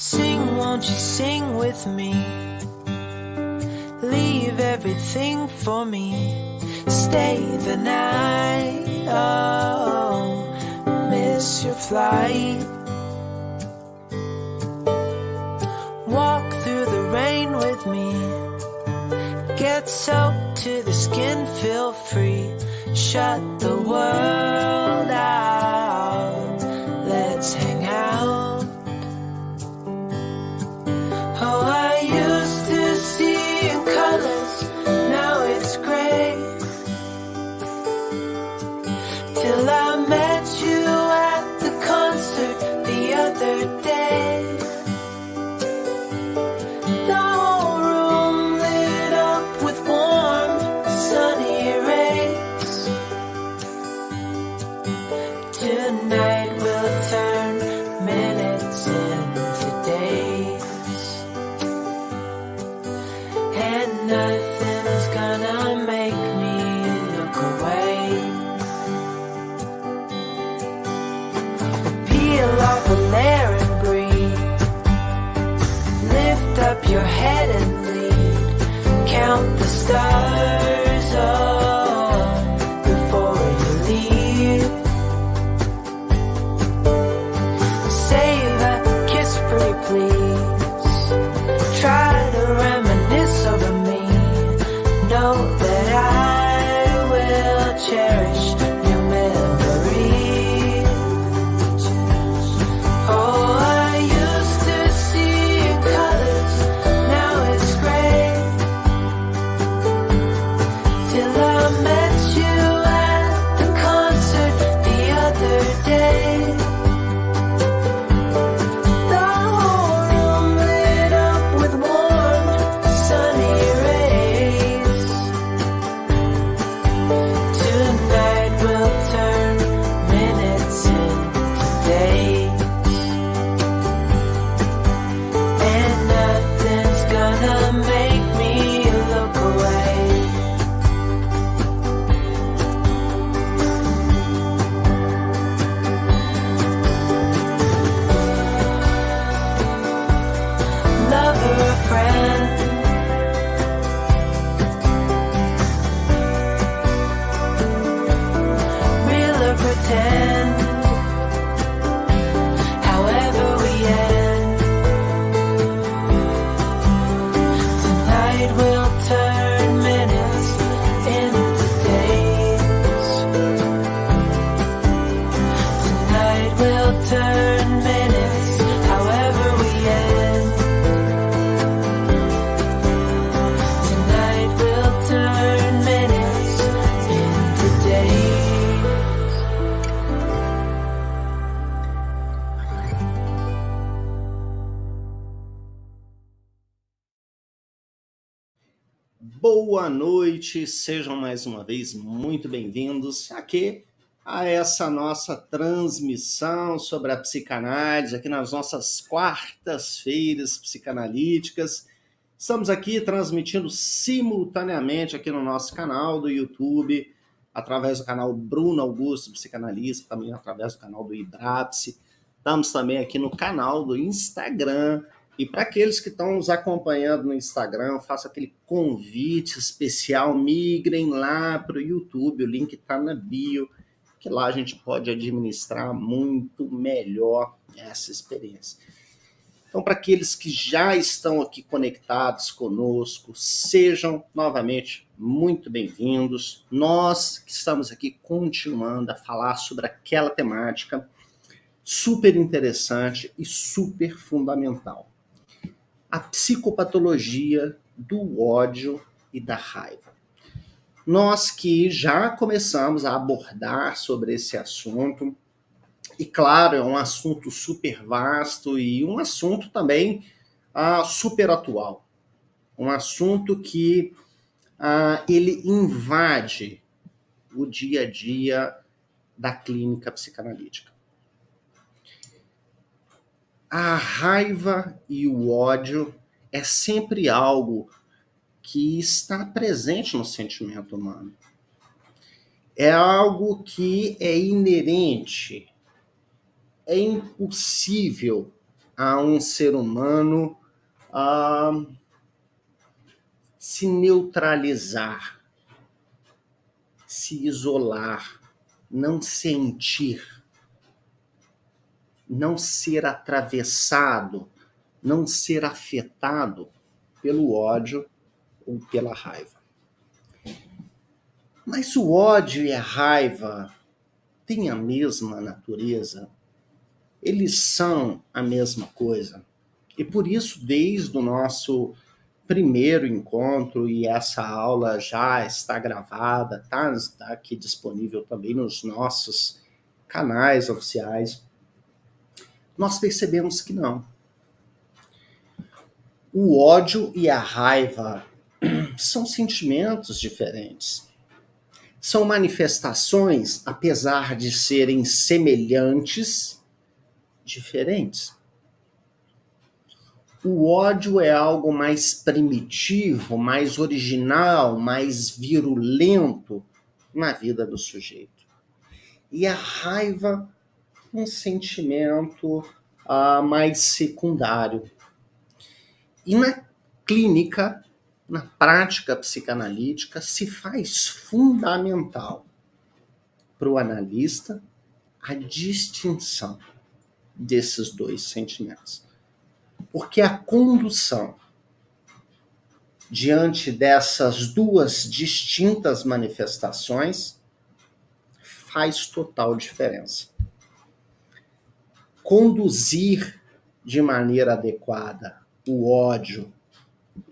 Sing, won't you sing with me? Leave everything for me. Stay the night. Oh, miss your flight. Walk through the rain with me. Get soaked to the skin, feel free. Shut the world out. Let's hang out. Oh, I used to see in colors, now it's gray. Till I met you at the concert the other day. The whole room lit up with warm, sunny rays. Tonight we'll turn minutes into days. And nothing's gonna make me look away. Peel off a layer and breathe. Lift up your head and lead. Count the stars, oh, before you leave. Save a kiss for me, please. Try to reminisce over me. Know that I will cherish your memory. Oh, I used to see in colors, now it's gray. Till I met you at the concert the other day. The whole room lit up with warm, sunny rays. Tonight we'll turn minutes into days. And nothing's gonna make me look away. Lover or friend, real or pretend, however we end. Tonight we'll turn minutes into days. Tonight we'll turn minutes, however we end. Tonight we'll turn minutes into days. Boa noite, sejam mais uma vez muito bem-vindos aqui a essa nossa transmissão sobre a psicanálise, aqui nas nossas quartas-feiras psicanalíticas. Estamos aqui transmitindo simultaneamente aqui no nosso canal do YouTube, através do canal Bruno Augusto, psicanalista, também através do canal do Ibrapsi. Estamos também aqui no canal do Instagram. E para aqueles que estão nos acompanhando no Instagram, eu faço aquele convite especial, migrem lá para o YouTube, o link está na bio, que lá a gente pode administrar muito melhor essa experiência. Então, para aqueles que já estão aqui conectados conosco, sejam novamente muito bem-vindos. Nós que estamos aqui continuando a falar sobre aquela temática super interessante e super fundamental. A psicopatologia do ódio e da raiva. Nós que já começamos a abordar sobre esse assunto, e claro, é um assunto super vasto e um assunto também super atual. Um assunto que ele invade o dia a dia da clínica psicanalítica. A raiva e o ódio é sempre algo que está presente no sentimento humano. É algo que é inerente, é impossível a um ser humano se neutralizar, se isolar, não sentir, não ser atravessado, não ser afetado pelo ódio ou pela raiva. Mas o ódio e a raiva têm a mesma natureza? Eles são a mesma coisa? E por isso, desde o nosso primeiro encontro, e essa aula já está gravada, está aqui disponível também nos nossos canais oficiais, nós percebemos que não. O ódio e a raiva são sentimentos diferentes. São manifestações, apesar de serem semelhantes, diferentes. O ódio é algo mais primitivo, mais original, mais virulento na vida do sujeito. E a raiva, um sentimento mais secundário. E na clínica, na prática psicanalítica, se faz fundamental para o analista a distinção desses dois sentimentos. Porque a condução diante dessas duas distintas manifestações faz total diferença. Conduzir de maneira adequada o ódio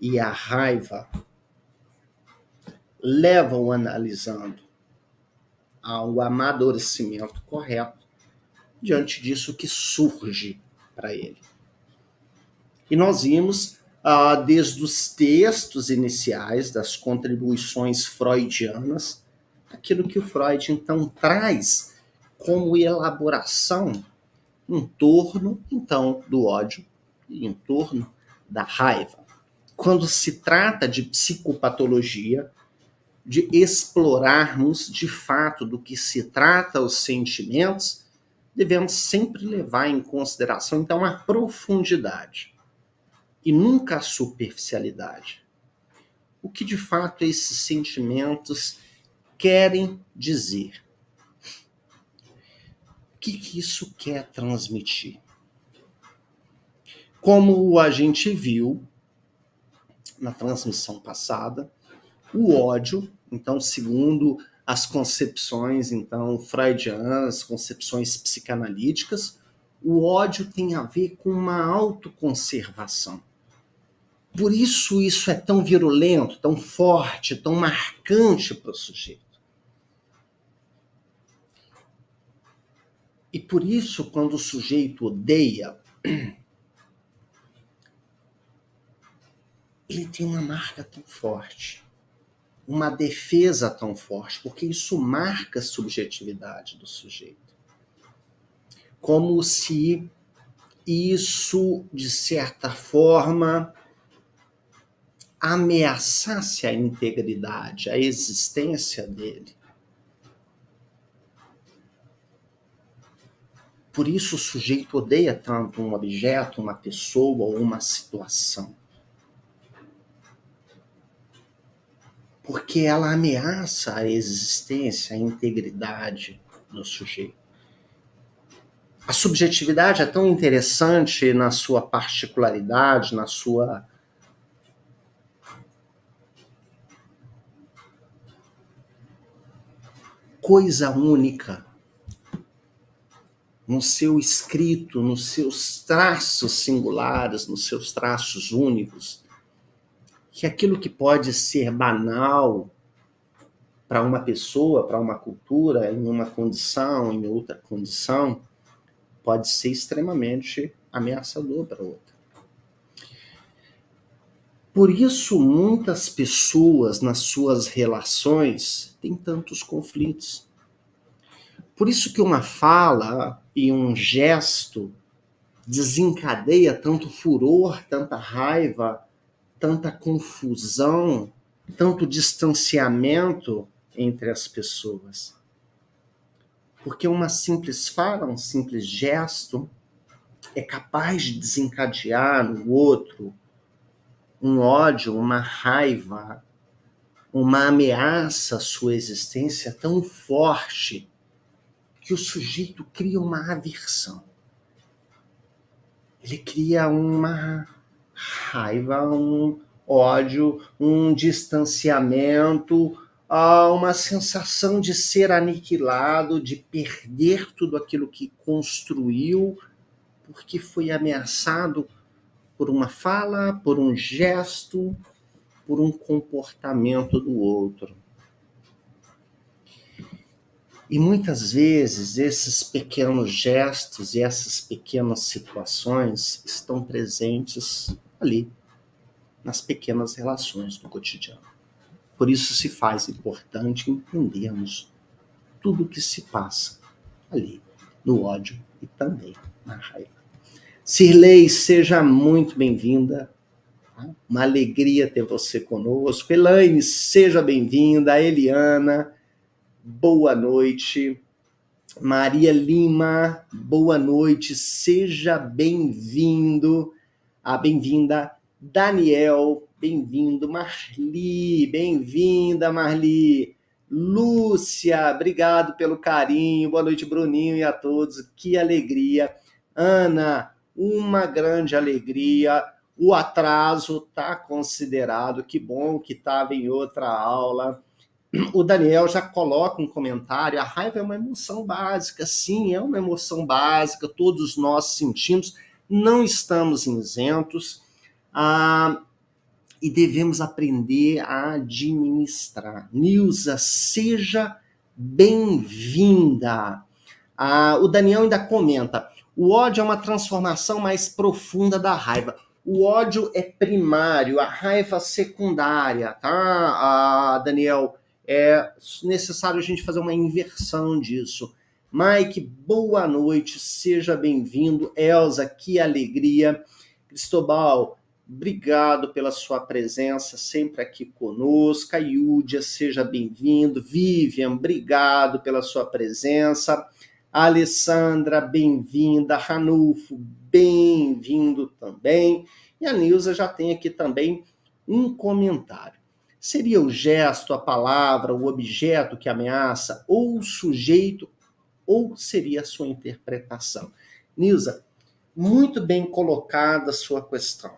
e a raiva levam o analisando ao amadurecimento correto diante disso que surge para ele. E nós vimos, desde os textos iniciais das contribuições freudianas, aquilo que o Freud então traz como elaboração em torno, então, do ódio e em torno da raiva. Quando se trata de psicopatologia, de explorarmos de fato do que se trata os sentimentos, devemos sempre levar em consideração, então, a profundidade e nunca a superficialidade. O que de fato esses sentimentos querem dizer? O que isso quer transmitir? Como a gente viu na transmissão passada, o ódio, então, segundo as concepções então freudianas, concepções psicanalíticas, o ódio tem a ver com uma autoconservação. Por isso é tão virulento, tão forte, tão marcante para o sujeito. E por isso, quando o sujeito odeia, ele tem uma marca tão forte, uma defesa tão forte, porque isso marca a subjetividade do sujeito. Como se isso, de certa forma, ameaçasse a integridade, a existência dele. Por isso o sujeito odeia tanto um objeto, uma pessoa ou uma situação. Porque ela ameaça a existência, a integridade do sujeito. A subjetividade é tão interessante na sua particularidade, na sua coisa única, no seu escrito, nos seus traços singulares, nos seus traços únicos, que aquilo que pode ser banal para uma pessoa, para uma cultura, em uma condição, em outra condição, pode ser extremamente ameaçador para outra. Por isso, muitas pessoas, nas suas relações, têm tantos conflitos. Por isso que uma fala e um gesto desencadeia tanto furor, tanta raiva, tanta confusão, tanto distanciamento entre as pessoas. Porque uma simples fala, um simples gesto, é capaz de desencadear no outro um ódio, uma raiva, uma ameaça à sua existência tão forte que o sujeito cria uma aversão. Ele cria uma raiva, um ódio, um distanciamento, uma sensação de ser aniquilado, de perder tudo aquilo que construiu, porque foi ameaçado por uma fala, por um gesto, por um comportamento do outro. E muitas vezes esses pequenos gestos e essas pequenas situações estão presentes ali, nas pequenas relações do cotidiano. Por isso se faz importante entendermos tudo o que se passa ali, no ódio e também na raiva. Cirlei, seja muito bem-vinda. Uma alegria ter você conosco. Elaine, seja bem-vinda. Eliana, boa noite. Maria Lima, boa noite, seja bem-vindo. Bem-vinda. Daniel, bem-vindo. Marli, bem-vinda, Marli. Lúcia, obrigado pelo carinho. Boa noite, Bruninho, e a todos. Que alegria. Ana, uma grande alegria. O atraso está considerado. Que bom que estava em outra aula. O Daniel já coloca um comentário: a raiva é uma emoção básica. Sim, é uma emoção básica, todos nós sentimos, não estamos isentos, e devemos aprender a administrar. Nilza, seja bem-vinda. O Daniel ainda comenta: o ódio é uma transformação mais profunda da raiva. O ódio é primário, a raiva secundária, tá, Daniel? É necessário a gente fazer uma inversão disso. Mike, boa noite, seja bem-vindo. Elza, que alegria. Cristobal, obrigado pela sua presença, sempre aqui conosco. Yúdia, seja bem-vindo. Vivian, obrigado pela sua presença. Alessandra, bem-vinda. Ranulfo, bem-vindo também. E a Nilza já tem aqui também um comentário. Seria o gesto, a palavra, o objeto que ameaça, ou o sujeito, ou seria a sua interpretação? Nilza, muito bem colocada a sua questão.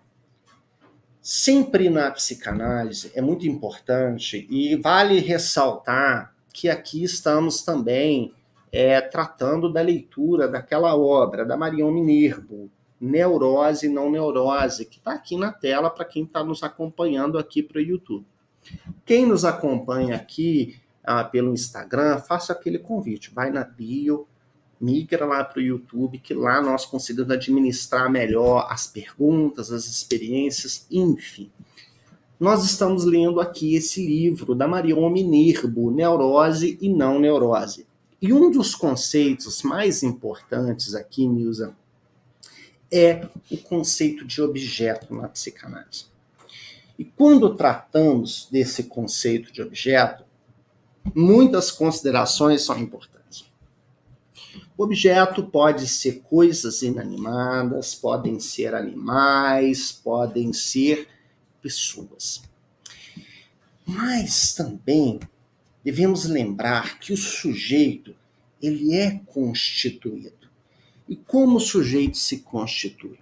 Sempre na psicanálise é muito importante, e vale ressaltar que aqui estamos também tratando da leitura daquela obra, da Marion Minerbo, Neurose e Não Neurose, que está aqui na tela para quem está nos acompanhando aqui para o YouTube. Quem nos acompanha aqui pelo Instagram, faça aquele convite, vai na bio, migra lá para o YouTube, que lá nós conseguimos administrar melhor as perguntas, as experiências, enfim. Nós estamos lendo aqui esse livro da Marion Minerbo, Neurose e Não Neurose. E um dos conceitos mais importantes aqui, Nilza, é o conceito de objeto na psicanálise. E quando tratamos desse conceito de objeto, muitas considerações são importantes. O objeto pode ser coisas inanimadas, podem ser animais, podem ser pessoas. Mas também devemos lembrar que o sujeito, ele é constituído. E como o sujeito se constitui?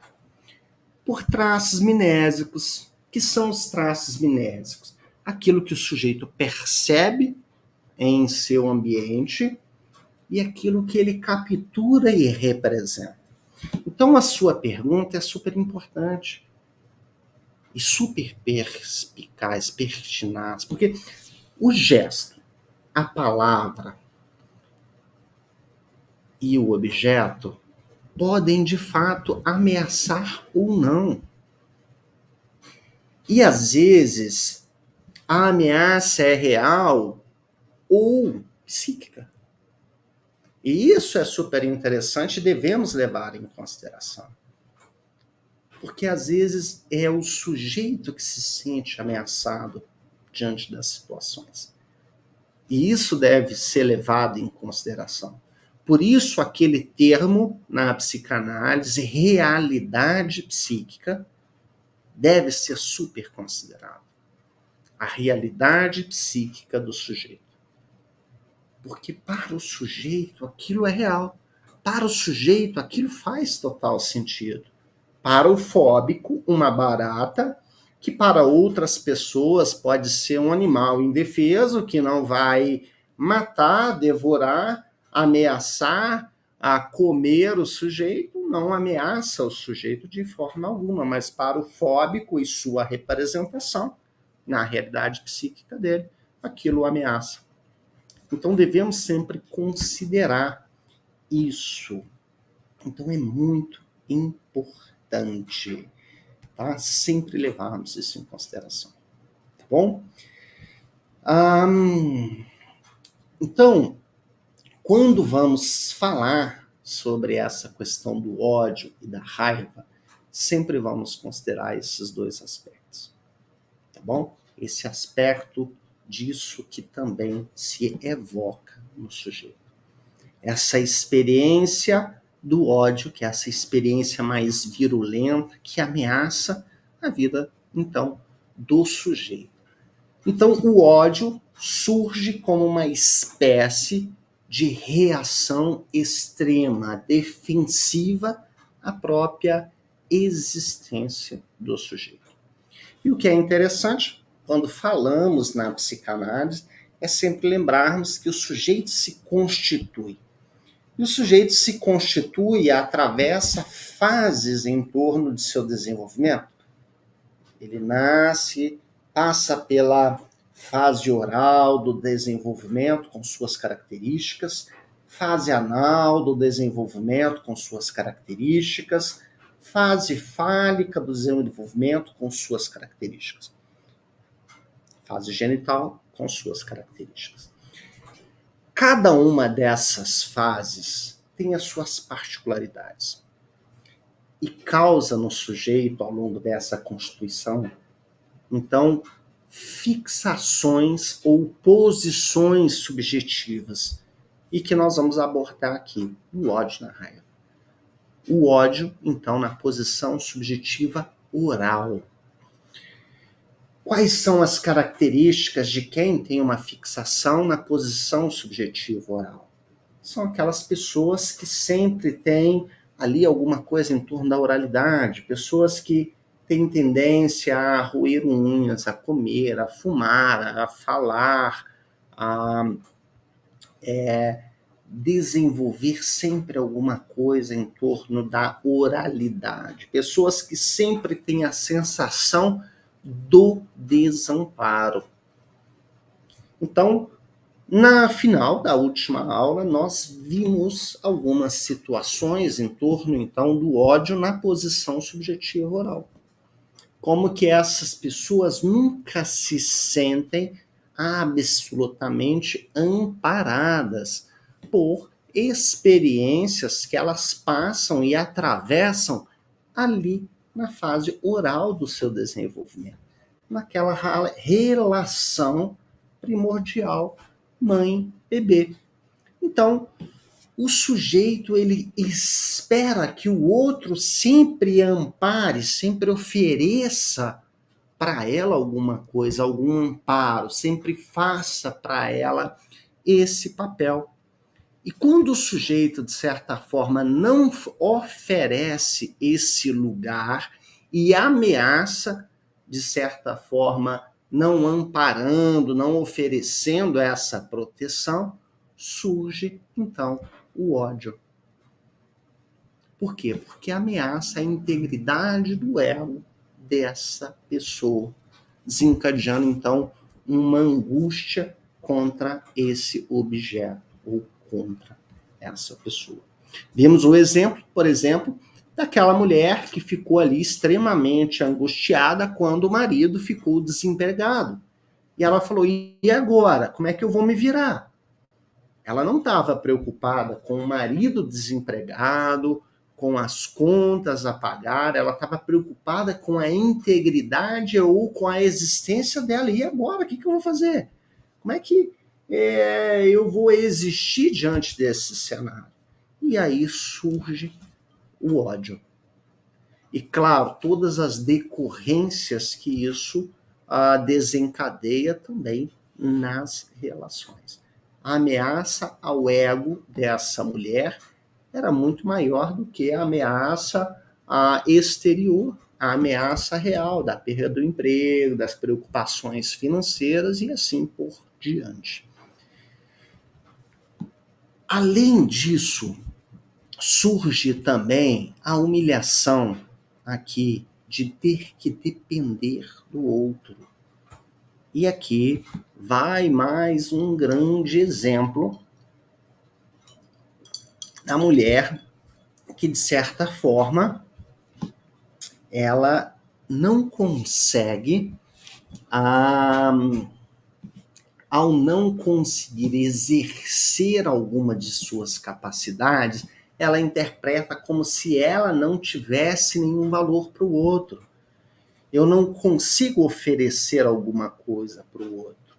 Por traços mnésicos. Que são os traços mnésicos? Aquilo que o sujeito percebe em seu ambiente e aquilo que ele captura e representa. Então, a sua pergunta é super importante e super perspicaz, pertinaz, porque o gesto, a palavra e o objeto podem, de fato, ameaçar ou não. E, às vezes, a ameaça é real ou psíquica. E isso é super interessante e devemos levar em consideração. Porque, às vezes, é o sujeito que se sente ameaçado diante das situações. E isso deve ser levado em consideração. Por isso, aquele termo na psicanálise, realidade psíquica, deve ser super considerado. A realidade psíquica do sujeito. Porque para o sujeito aquilo é real. Para o sujeito aquilo faz total sentido. Para o fóbico, uma barata, que para outras pessoas pode ser um animal indefeso, que não vai matar, devorar, ameaçar, a comer o sujeito, não ameaça o sujeito de forma alguma, mas para o fóbico e sua representação, na realidade psíquica dele, aquilo ameaça. Então devemos sempre considerar isso. Então é muito importante, tá? Sempre levarmos isso em consideração, tá bom? Então, quando vamos falar sobre essa questão do ódio e da raiva, sempre vamos considerar esses dois aspectos, tá bom? Esse aspecto disso que também se evoca no sujeito. Essa experiência do ódio, que é essa experiência mais virulenta, que ameaça a vida, então, do sujeito. Então, o ódio surge como uma espécie de reação extrema, defensiva à própria existência do sujeito. E o que é interessante, quando falamos na psicanálise, é sempre lembrarmos que o sujeito se constitui. E o sujeito se constitui e atravessa fases em torno de seu desenvolvimento. Ele nasce, passa pela fase oral do desenvolvimento com suas características, fase anal do desenvolvimento com suas características, fase fálica do desenvolvimento com suas características, fase genital com suas características. Cada uma dessas fases tem as suas particularidades e causa no sujeito, ao longo dessa constituição, então, fixações ou posições subjetivas, e que nós vamos abordar aqui, o ódio na raiva. O ódio, então, na posição subjetiva oral. Quais são as características de quem tem uma fixação na posição subjetiva oral? São aquelas pessoas que sempre têm ali alguma coisa em torno da oralidade, pessoas que têm tendência a roer unhas, a comer, a fumar, a falar, a desenvolver sempre alguma coisa em torno da oralidade. Pessoas que sempre têm a sensação do desamparo. Então, na final da última aula, nós vimos algumas situações em torno, então, do ódio na posição subjetiva oral. Como que essas pessoas nunca se sentem absolutamente amparadas por experiências que elas passam e atravessam ali na fase oral do seu desenvolvimento, naquela relação primordial mãe-bebê. Então, o sujeito, ele espera que o outro sempre ampare, sempre ofereça para ela alguma coisa, algum amparo, sempre faça para ela esse papel. E quando o sujeito, de certa forma, não oferece esse lugar e ameaça, de certa forma, não amparando, não oferecendo essa proteção, surge, então, o ódio. Por quê? Porque ameaça a integridade do ego dessa pessoa, desencadeando, então, uma angústia contra esse objeto ou contra essa pessoa. Vimos um exemplo, por exemplo, daquela mulher que ficou ali extremamente angustiada quando o marido ficou desempregado. E ela falou, e agora? Como é que eu vou me virar? Ela não estava preocupada com o marido desempregado, com as contas a pagar, ela estava preocupada com a integridade ou com a existência dela. E agora, o que eu vou fazer? Como é que eu vou existir diante desse cenário? e aí surge o ódio. E, claro, todas as decorrências que isso desencadeia também nas relações. A ameaça ao ego dessa mulher era muito maior do que a ameaça exterior, a ameaça real da perda do emprego, das preocupações financeiras e assim por diante. Além disso, surge também a humilhação aqui de ter que depender do outro. E aqui vai mais um grande exemplo da mulher que, de certa forma, ela não consegue, ao não conseguir exercer alguma de suas capacidades, ela interpreta como se ela não tivesse nenhum valor para o outro. Eu não consigo oferecer alguma coisa para o outro.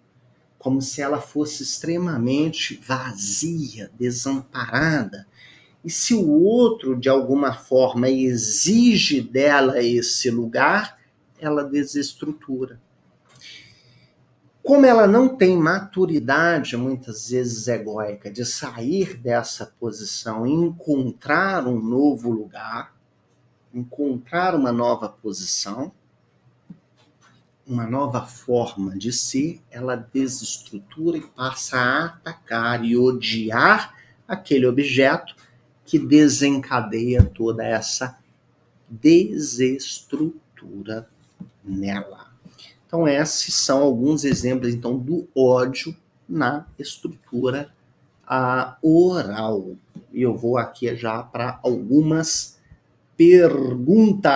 Como se ela fosse extremamente vazia, desamparada. E se o outro, de alguma forma, exige dela esse lugar, ela desestrutura. Como ela não tem maturidade, muitas vezes egóica, de sair dessa posição e encontrar um novo lugar, encontrar uma nova posição, uma nova forma de ser, ela desestrutura e passa a atacar e odiar aquele objeto que desencadeia toda essa desestrutura nela. Então, esses são alguns exemplos então, do ódio na estrutura oral. E eu vou aqui já para algumas perguntas.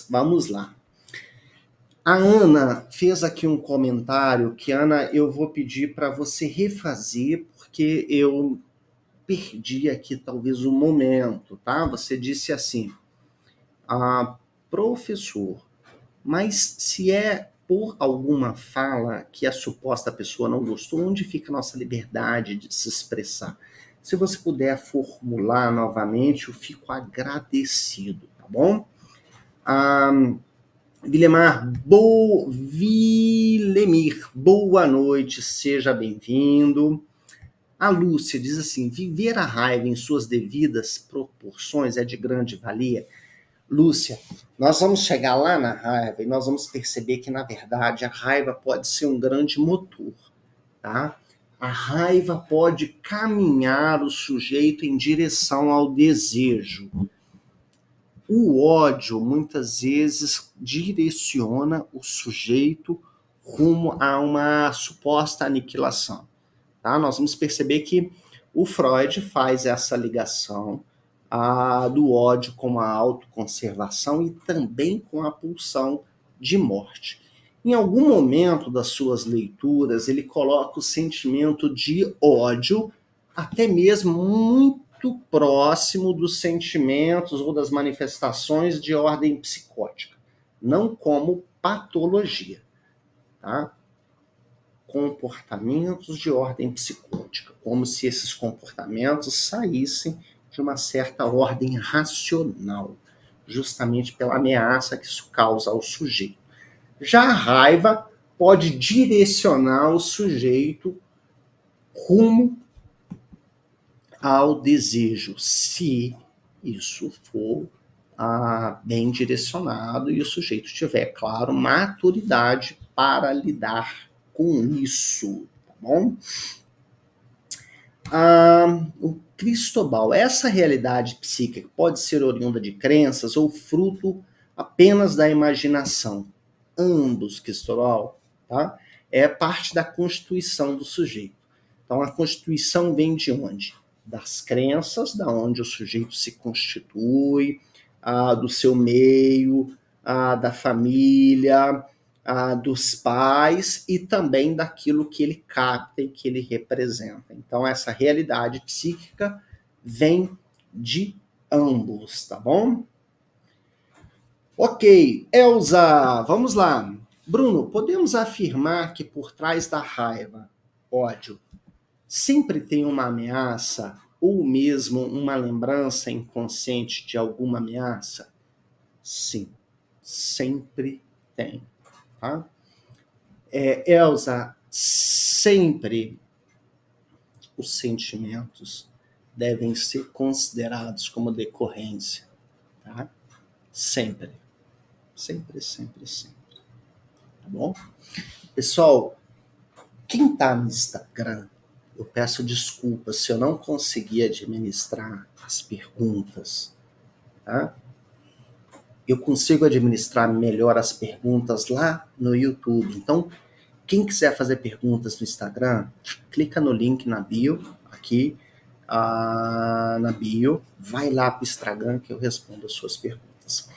Vamos lá. A Ana fez aqui um comentário que, Ana, eu vou pedir para você refazer, porque eu perdi aqui talvez o momento, tá? Você disse assim, professor, mas se é por alguma fala que a suposta pessoa não gostou, onde fica a nossa liberdade de se expressar? Se você puder formular novamente, eu fico agradecido, tá bom? Vilemir, boa noite, seja bem-vindo. A Lúcia diz assim, viver a raiva em suas devidas proporções é de grande valia. Lúcia, nós vamos chegar lá na raiva e nós vamos perceber que, na verdade, a raiva pode ser um grande motor, tá? A raiva pode caminhar o sujeito em direção ao desejo. O ódio, muitas vezes, direciona o sujeito rumo a uma suposta aniquilação. Tá? Nós vamos perceber que o Freud faz essa ligação do ódio com a autoconservação e também com a pulsão de morte. Em algum momento das suas leituras, ele coloca o sentimento de ódio até mesmo muito próximo dos sentimentos ou das manifestações de ordem psicótica, não como patologia, tá? Comportamentos de ordem psicótica, como se esses comportamentos saíssem de uma certa ordem racional, justamente pela ameaça que isso causa ao sujeito. Já a raiva pode direcionar o sujeito rumo ao desejo, se isso for bem direcionado e o sujeito tiver, claro, maturidade para lidar com isso, tá bom? O Cristobal, essa realidade psíquica pode ser oriunda de crenças ou fruto apenas da imaginação? Ambos, Cristobal, tá? É parte da constituição do sujeito. Então, a constituição vem de onde? Das crenças, da onde o sujeito se constitui, do seu meio, da família, dos pais e também daquilo que ele capta e que ele representa. Então, essa realidade psíquica vem de ambos, tá bom? Ok, Elza, vamos lá. Bruno, podemos afirmar que por trás da raiva, ódio, sempre tem uma ameaça ou mesmo uma lembrança inconsciente de alguma ameaça? Sim, sempre tem. Tá? Elza, sempre os sentimentos devem ser considerados como decorrência. Tá? Sempre. Sempre, sempre, sempre. Tá bom? Pessoal, quem tá no Instagram, eu peço desculpas se eu não conseguir administrar as perguntas, tá? Eu consigo administrar melhor as perguntas lá no YouTube. Então, quem quiser fazer perguntas no Instagram, clica no link na bio, aqui, na bio, vai lá pro Instagram que eu respondo as suas perguntas.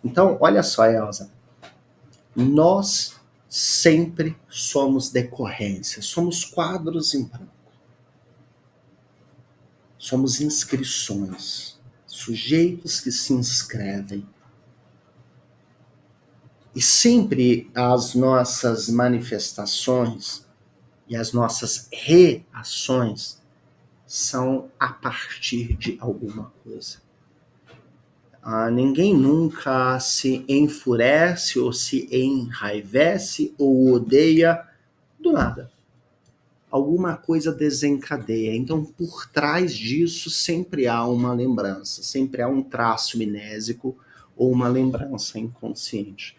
Então, olha só, Elza, nós sempre somos decorrência, somos quadros em branco, somos inscrições, sujeitos que se inscrevem. E sempre as nossas manifestações e as nossas reações são a partir de alguma coisa. Ninguém nunca se enfurece ou se enraivece ou odeia do nada. Alguma coisa desencadeia. Então, por trás disso, sempre há uma lembrança, sempre há um traço mnésico ou uma lembrança inconsciente.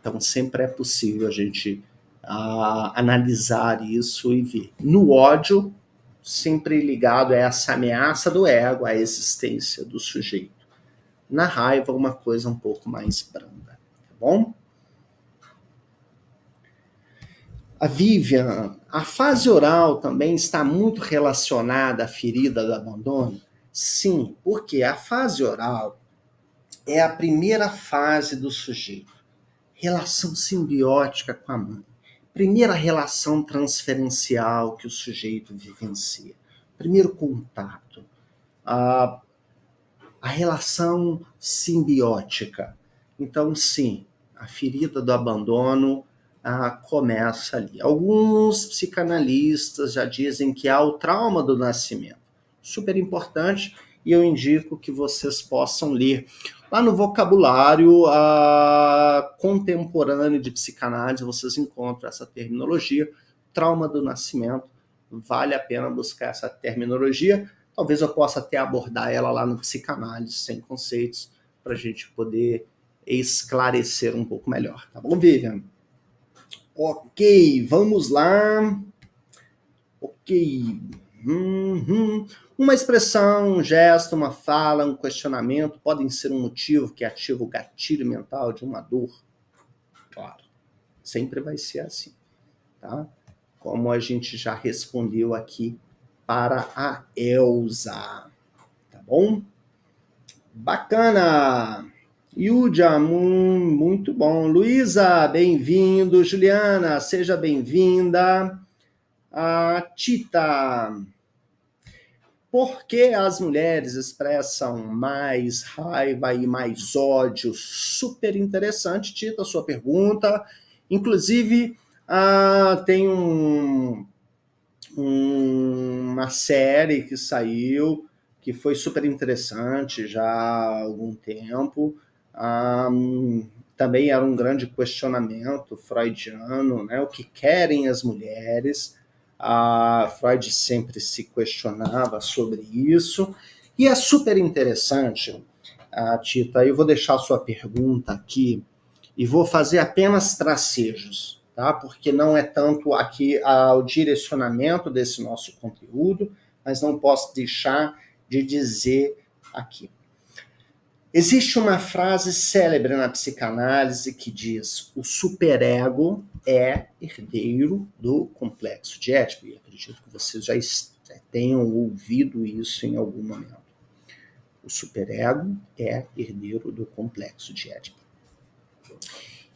Então, sempre é possível a gente analisar isso e ver. No ódio, sempre ligado a essa ameaça do ego, à existência do sujeito. Na raiva, uma coisa um pouco mais branda, tá bom? A Vivian, a fase oral também está muito relacionada à ferida do abandono? Sim, porque a fase oral é a primeira fase do sujeito. Relação simbiótica com a mãe. Primeira relação transferencial que o sujeito vivencia. Primeiro contato. A relação simbiótica. Então, sim, a ferida do abandono começa ali. Alguns psicanalistas já dizem que há o trauma do nascimento. Super importante, e eu indico que vocês possam ler. Lá no vocabulário contemporâneo de psicanálise, vocês encontram essa terminologia, trauma do nascimento. Vale a pena buscar essa terminologia. Talvez eu possa até abordar ela lá no Psicanálise Sem Conceitos, para a gente poder esclarecer um pouco melhor. Tá bom, Vivian? Ok, vamos lá. Ok. Uma expressão, um gesto, uma fala, um questionamento podem ser um motivo que ativa o gatilho mental de uma dor? Claro, sempre vai ser assim, tá? Como a gente já respondeu aqui para a Elza, tá bom? Bacana! Yudia, muito bom. Luísa, bem-vindo. Juliana, seja bem-vinda. Tita, por que as mulheres expressam mais raiva e mais ódio? Super interessante, Tita, sua pergunta. Inclusive, tem uma série que saiu, que foi super interessante já há algum tempo. Também era um grande questionamento freudiano, né? O que querem as mulheres? Freud sempre se questionava sobre isso. E é super interessante, Tita, eu vou deixar a sua pergunta aqui e vou fazer apenas tracejos, tá? Porque não é tanto aqui o direcionamento desse nosso conteúdo, mas não posso deixar de dizer aqui. Existe uma frase célebre na psicanálise que diz: o superego é herdeiro do complexo de Édipo. E acredito que vocês já tenham ouvido isso em algum momento. O superego é herdeiro do complexo de Édipo.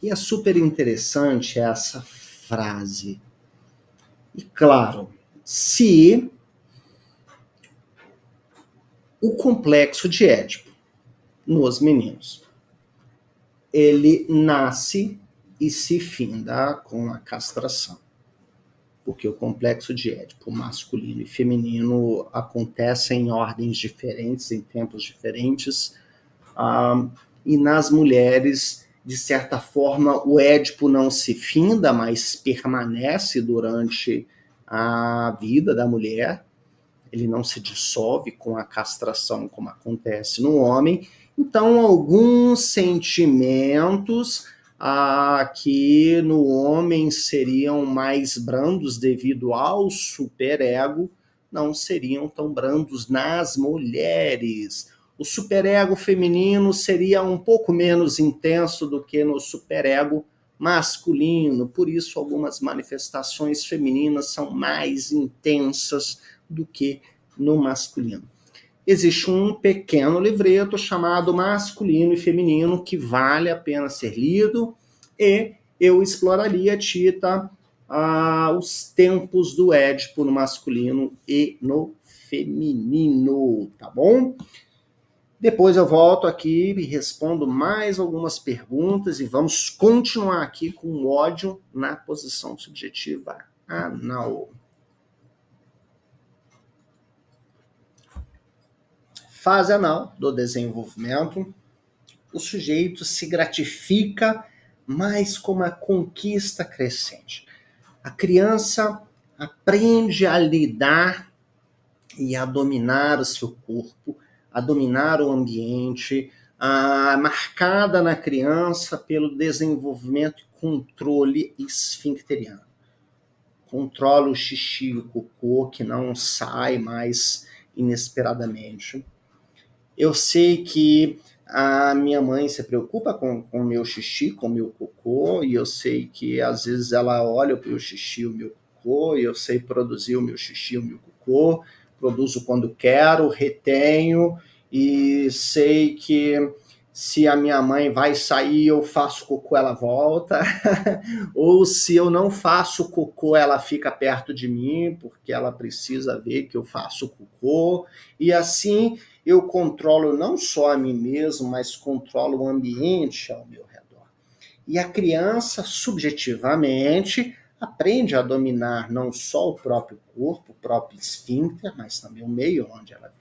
E é super interessante essa frase. E claro, se o complexo de Édipo nos meninos, ele nasce e se finda com a castração. porque o complexo de Édipo masculino e feminino acontece em ordens diferentes, em tempos diferentes, e nas mulheres, de certa forma, o Édipo não se finda, mas permanece durante a vida da mulher, ele não se dissolve com a castração como acontece no homem. Então, alguns sentimentos que no homem seriam mais brandos devido ao superego, não seriam tão brandos nas mulheres. O superego feminino seria um pouco menos intenso do que no superego masculino, por isso algumas manifestações femininas são mais intensas do que no masculino. Existe um pequeno livreto chamado Masculino e Feminino que vale a pena ser lido, e eu exploraria, Tita, os tempos do Édipo no masculino e no feminino, tá bom? Depois eu volto aqui e respondo mais algumas perguntas e vamos continuar aqui com o ódio na posição subjetiva anal. Fase anal do desenvolvimento, o sujeito se gratifica mais com uma conquista crescente. A criança aprende a lidar e a dominar o seu corpo, a dominar o ambiente, marcada na criança pelo desenvolvimento e controle esfincteriano. Controla o xixi e o cocô, que não sai mais inesperadamente. Eu sei que a minha mãe se preocupa com o meu xixi, com o meu cocô, e eu sei que às vezes ela olha para o xixi e o meu cocô, e eu sei produzir o meu xixi e o meu cocô, produzo quando quero, retenho, e sei que se a minha mãe vai sair, eu faço cocô, ela volta, ou se eu não faço cocô, ela fica perto de mim, porque ela precisa ver que eu faço cocô, e assim eu controlo não só a mim mesmo, mas controlo o ambiente ao meu redor. E a criança, subjetivamente, aprende a dominar não só o próprio corpo, o próprio esfíncter, mas também o meio onde ela vive.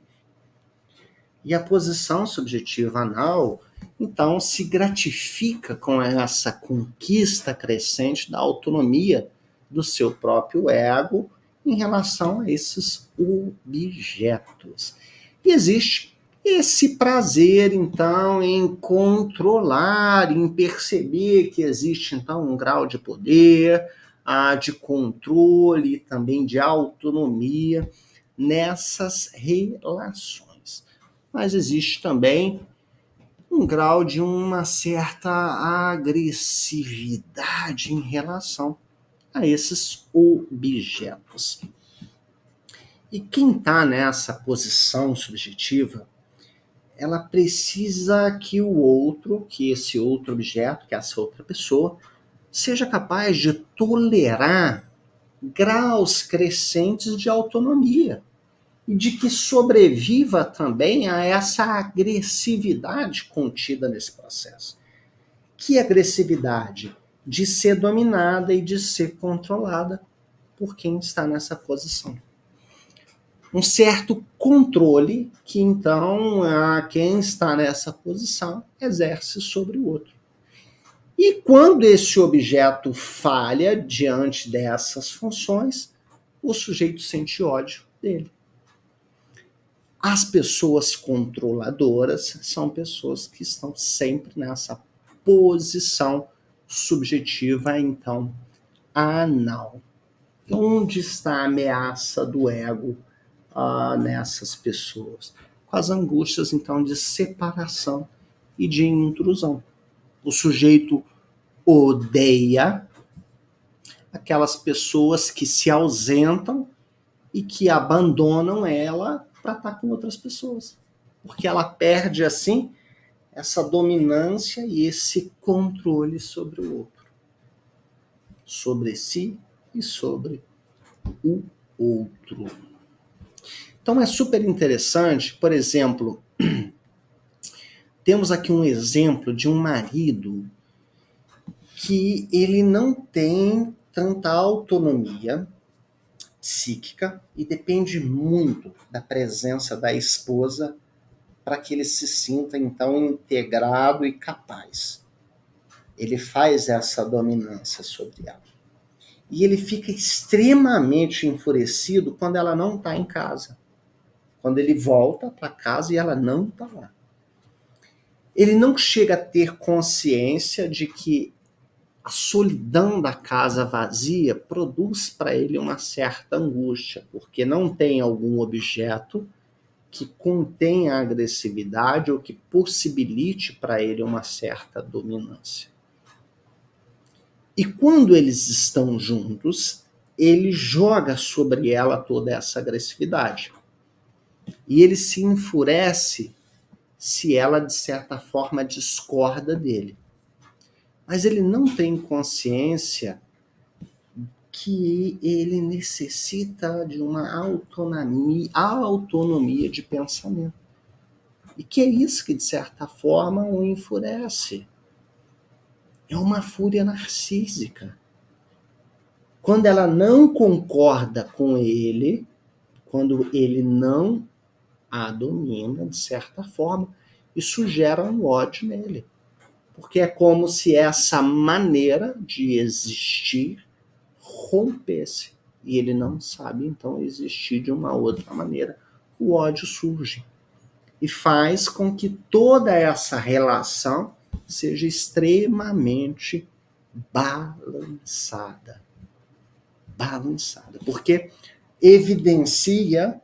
E a posição subjetiva anal, então, se gratifica com essa conquista crescente da autonomia do seu próprio ego em relação a esses objetos. E existe esse prazer, então, em controlar, em perceber que existe, então, um grau de poder, de controle e também de autonomia nessas relações. Mas existe também um grau de uma certa agressividade em relação a esses objetos. E quem está nessa posição subjetiva, ela precisa que o outro, que esse outro objeto, que essa outra pessoa, seja capaz de tolerar graus crescentes de autonomia e de que sobreviva também a essa agressividade contida nesse processo. Que agressividade? De ser dominada e de ser controlada por quem está nessa posição. Um certo controle que, então, quem está nessa posição exerce sobre o outro. E quando esse objeto falha diante dessas funções, o sujeito sente ódio dele. As pessoas controladoras são pessoas que estão sempre nessa posição subjetiva, então, anal. Onde está a ameaça do ego nessas pessoas? Com as angústias, então, de separação e de intrusão. O sujeito odeia aquelas pessoas que se ausentam e que abandonam ela para estar com outras pessoas. Porque ela perde, assim, essa dominância e esse controle sobre o outro. Sobre si e sobre o outro. Então é super interessante, por exemplo, temos aqui um exemplo de um marido que ele não tem tanta autonomia psíquica e depende muito da presença da esposa para que ele se sinta, então, integrado e capaz. Ele faz essa dominância sobre ela. E ele fica extremamente enfurecido quando ela não está em casa. Quando ele volta para casa e ela não está lá. Ele não chega a ter consciência de que a solidão da casa vazia produz para ele uma certa angústia, porque não tem algum objeto que contenha agressividade ou que possibilite para ele uma certa dominância. E quando eles estão juntos, ele joga sobre ela toda essa agressividade. E ele se enfurece se ela, de certa forma, discorda dele. Mas ele não tem consciência que ele necessita de uma autonomia de pensamento. E que é isso que, de certa forma, o enfurece. É uma fúria narcísica. Quando ela não concorda com ele, quando ele não a domina, de certa forma, isso gera um ódio nele. Porque é como se essa maneira de existir rompesse. E ele não sabe, então, existir de uma outra maneira. O ódio surge. E faz com que toda essa relação seja extremamente balançada. Balançada. Porque evidencia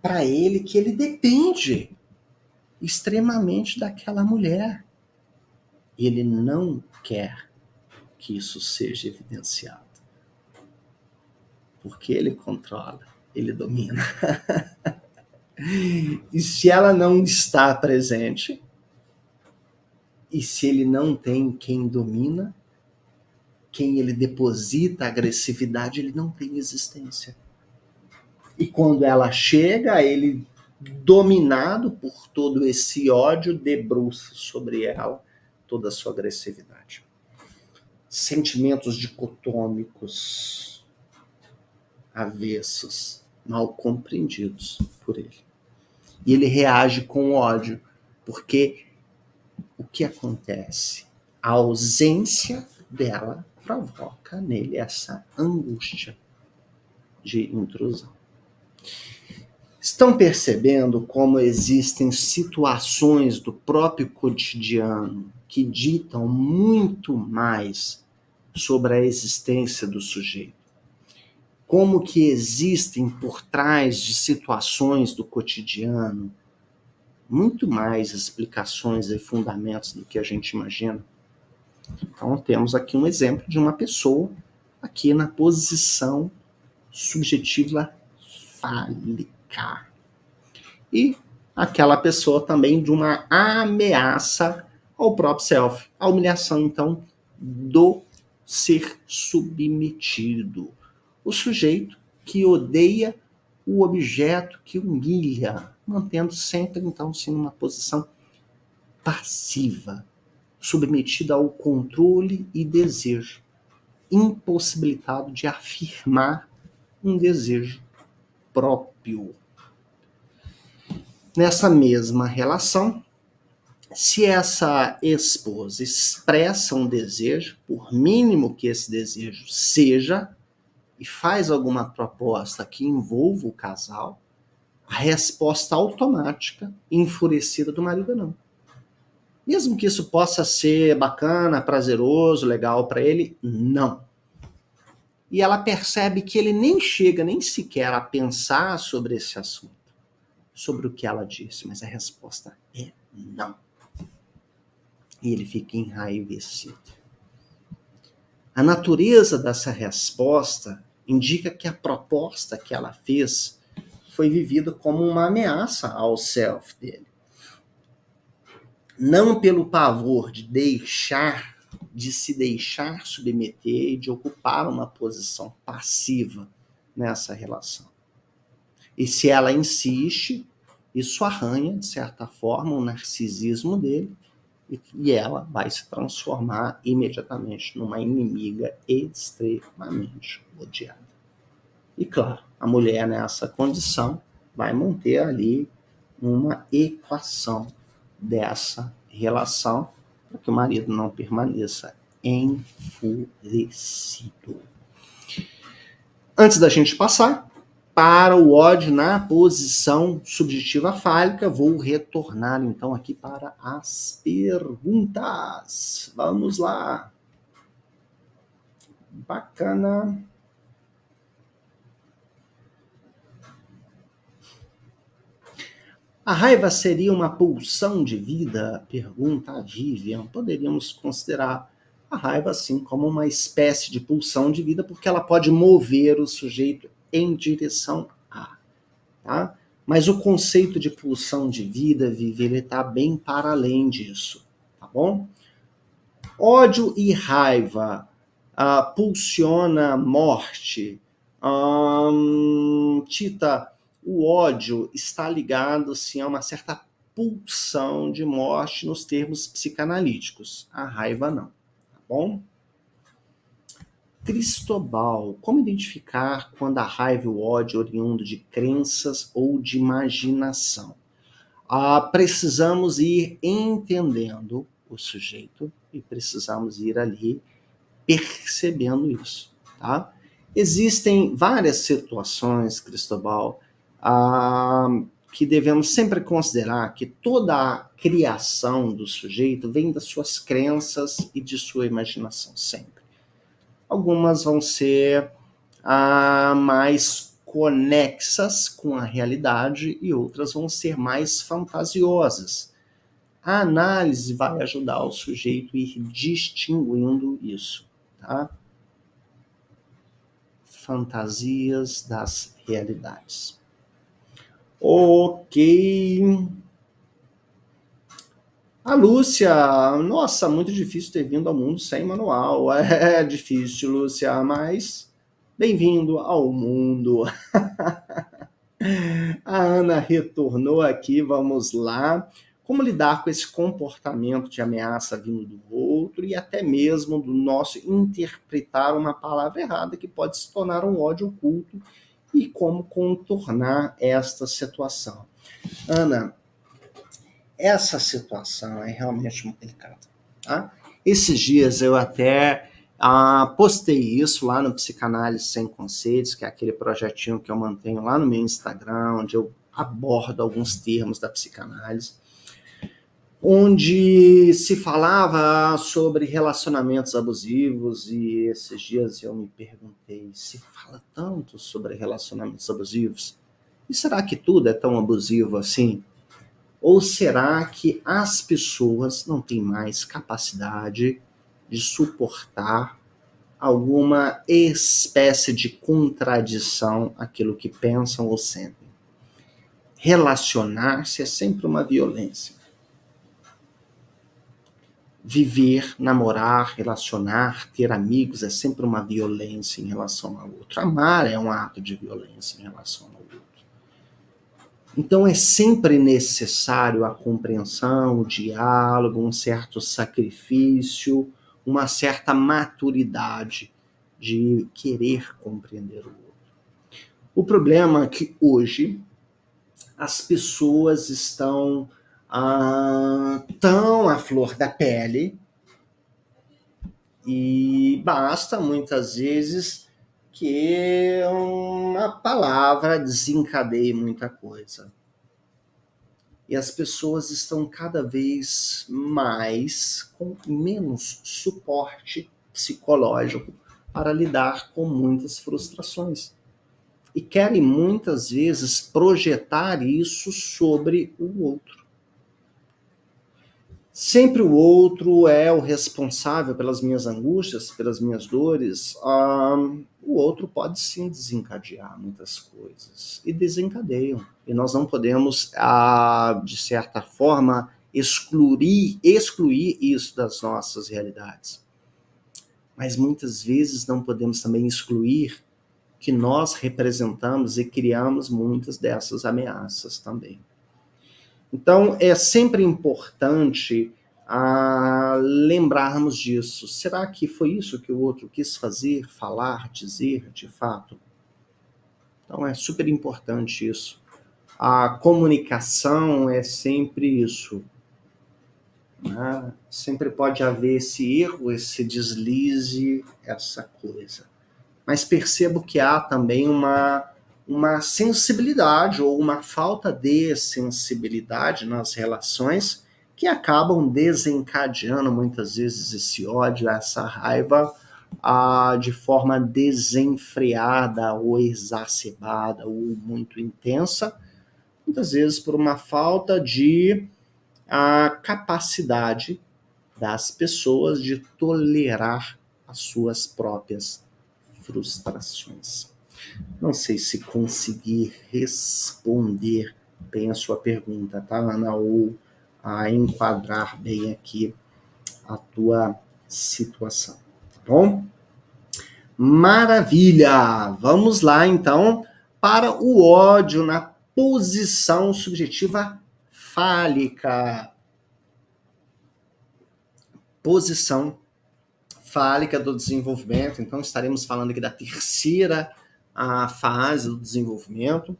para ele que ele depende extremamente daquela mulher. Ele não quer que isso seja evidenciado. Porque ele controla, ele domina. E se ela não está presente, e se ele não tem quem domina, quem ele deposita a agressividade, ele não tem existência. E quando ela chega, ele, dominado por todo esse ódio, debruça sobre ela toda a sua agressividade. Sentimentos dicotômicos, avessos, mal compreendidos por ele. E ele reage com ódio, porque o que acontece? A ausência dela provoca nele essa angústia de intrusão. Estão percebendo como existem situações do próprio cotidiano que ditam muito mais sobre a existência do sujeito? Como que existem por trás de situações do cotidiano muito mais explicações e fundamentos do que a gente imagina? Então temos aqui um exemplo de uma pessoa aqui na posição subjetiva fálica. E aquela pessoa também de uma ameaça ao próprio self. A humilhação, então, do ser submetido. O sujeito que odeia o objeto que humilha, mantendo sempre, então, sim, uma posição passiva, submetida ao controle e desejo, impossibilitado de afirmar um desejo próprio. Nessa mesma relação, se essa esposa expressa um desejo, por mínimo que esse desejo seja, e faz alguma proposta que envolva o casal, a resposta automática e enfurecida do marido não. Mesmo que isso possa ser bacana, prazeroso, legal para ele, não. E ela percebe que ele nem chega nem sequer a pensar sobre esse assunto, sobre o que ela disse, mas a resposta é não. E ele fica enraivecido. A natureza dessa resposta indica que a proposta que ela fez foi vivida como uma ameaça ao self dele. Não pelo pavor de se deixar submeter e de ocupar uma posição passiva nessa relação. E se ela insiste, isso arranha, de certa forma, o narcisismo dele, e ela vai se transformar imediatamente numa inimiga extremamente odiada. E claro, a mulher nessa condição vai manter ali uma equação dessa relação para que o marido não permaneça enfurecido. Antes da gente passar para o ódio na posição subjetiva fálica, vou retornar então aqui para as perguntas. Vamos lá. Bacana. A raiva seria uma pulsão de vida? Pergunta a Vivian. Poderíamos considerar a raiva assim como uma espécie de pulsão de vida, porque ela pode mover o sujeito em direção a, tá? Mas o conceito de pulsão de vida, Vivi, ele está bem para além disso, tá bom? Ódio e raiva pulsiona morte. Tita, o ódio está ligado, sim, a uma certa pulsão de morte nos termos psicanalíticos. A raiva não, tá bom? Cristobal, como identificar quando a raiva e o ódio é oriundo de crenças ou de imaginação? Precisamos ir entendendo o sujeito e precisamos ir ali percebendo isso, tá? Existem várias situações, Cristobal, que devemos sempre considerar que toda a criação do sujeito vem das suas crenças e de sua imaginação, sempre. Algumas vão ser mais conexas com a realidade e outras vão ser mais fantasiosas. A análise vai ajudar o sujeito a ir distinguindo isso, tá? Fantasias das realidades. Ok. A Lúcia, nossa, muito difícil ter vindo ao mundo sem manual. É difícil, Lúcia, mas bem-vindo ao mundo. A Ana retornou aqui, vamos lá. Como lidar com esse comportamento de ameaça vindo do outro e até mesmo do nosso interpretar uma palavra errada que pode se tornar um ódio oculto e como contornar esta situação. Ana, essa situação é realmente muito delicada. Tá? Esses dias eu até postei isso lá no Psicanálise Sem Conceitos, que é aquele projetinho que eu mantenho lá no meu Instagram, onde eu abordo alguns termos da psicanálise, onde se falava sobre relacionamentos abusivos, e esses dias eu me perguntei, se fala tanto sobre relacionamentos abusivos, e será que tudo é tão abusivo assim? Ou será que as pessoas não têm mais capacidade de suportar alguma espécie de contradição àquilo que pensam ou sentem? Relacionar-se é sempre uma violência. Viver, namorar, relacionar, ter amigos é sempre uma violência em relação ao outro. Amar é um ato de violência em relação ao outro. Então é sempre necessário a compreensão, o diálogo, um certo sacrifício, uma certa maturidade de querer compreender o outro. O problema é que hoje as pessoas estão tão à flor da pele e basta muitas vezes que uma palavra desencadeie muita coisa. E as pessoas estão cada vez mais com menos suporte psicológico para lidar com muitas frustrações. E querem muitas vezes projetar isso sobre o outro. Sempre o outro é o responsável pelas minhas angústias, pelas minhas dores. O outro pode sim desencadear muitas coisas. E desencadeiam. E nós não podemos, de certa forma, excluir isso das nossas realidades. Mas muitas vezes não podemos também excluir que nós representamos e criamos muitas dessas ameaças também. Então, é sempre importante lembrarmos disso. Será que foi isso que o outro quis fazer, falar, dizer, de fato? Então é super importante isso. A comunicação é sempre isso, né? Sempre pode haver esse erro, esse deslize, essa coisa. Mas percebo que há também uma sensibilidade ou uma falta de sensibilidade nas relações que acabam desencadeando muitas vezes esse ódio, essa raiva de forma desenfreada ou exacerbada ou muito intensa, muitas vezes por uma falta de capacidade das pessoas de tolerar as suas próprias frustrações. Não sei se conseguir responder bem a sua pergunta, tá, Ana? Ou enquadrar bem aqui a tua situação, tá bom? Maravilha! Vamos lá, então, para o ódio na posição subjetiva fálica. Posição fálica do desenvolvimento, então estaremos falando aqui da terceira fase do desenvolvimento.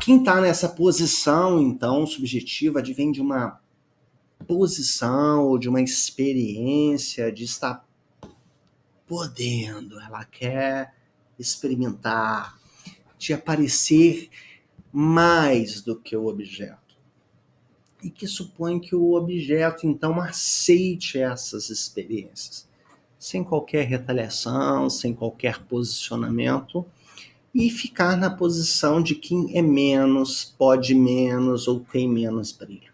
Quem está nessa posição, então, subjetiva, advém de uma posição ou de uma experiência de estar podendo, ela quer experimentar, de aparecer mais do que o objeto. E que supõe que o objeto, então, aceite essas experiências, sem qualquer retaliação, sem qualquer posicionamento, e ficar na posição de quem é menos, pode menos ou tem menos brilho.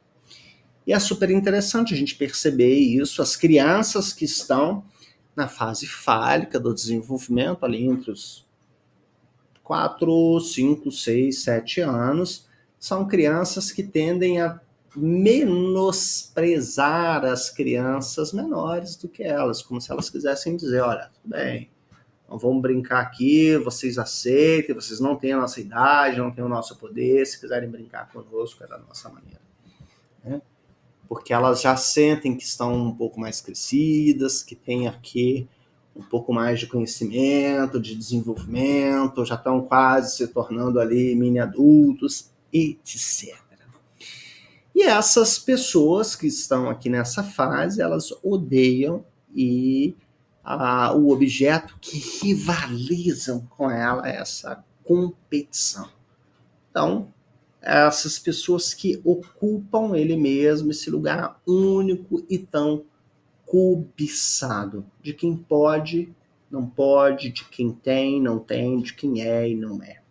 E é super interessante a gente perceber isso, as crianças que estão na fase fálica do desenvolvimento, ali entre os 4, 5, 6, 7 anos, são crianças que tendem a menosprezar as crianças menores do que elas, como se elas quisessem dizer, olha, tudo bem, não vamos brincar aqui, vocês aceitem, vocês não têm a nossa idade, não têm o nosso poder, se quiserem brincar conosco é da nossa maneira. Né? Porque elas já sentem que estão um pouco mais crescidas, que têm aqui um pouco mais de conhecimento, de desenvolvimento, já estão quase se tornando ali mini adultos, etc. E essas pessoas que estão aqui nessa fase, elas odeiam o objeto que rivalizam com ela, essa competição. Então, essas pessoas que ocupam ele mesmo, esse lugar único e tão cobiçado, de quem pode, não pode, de quem tem, não tem, de quem é e não é.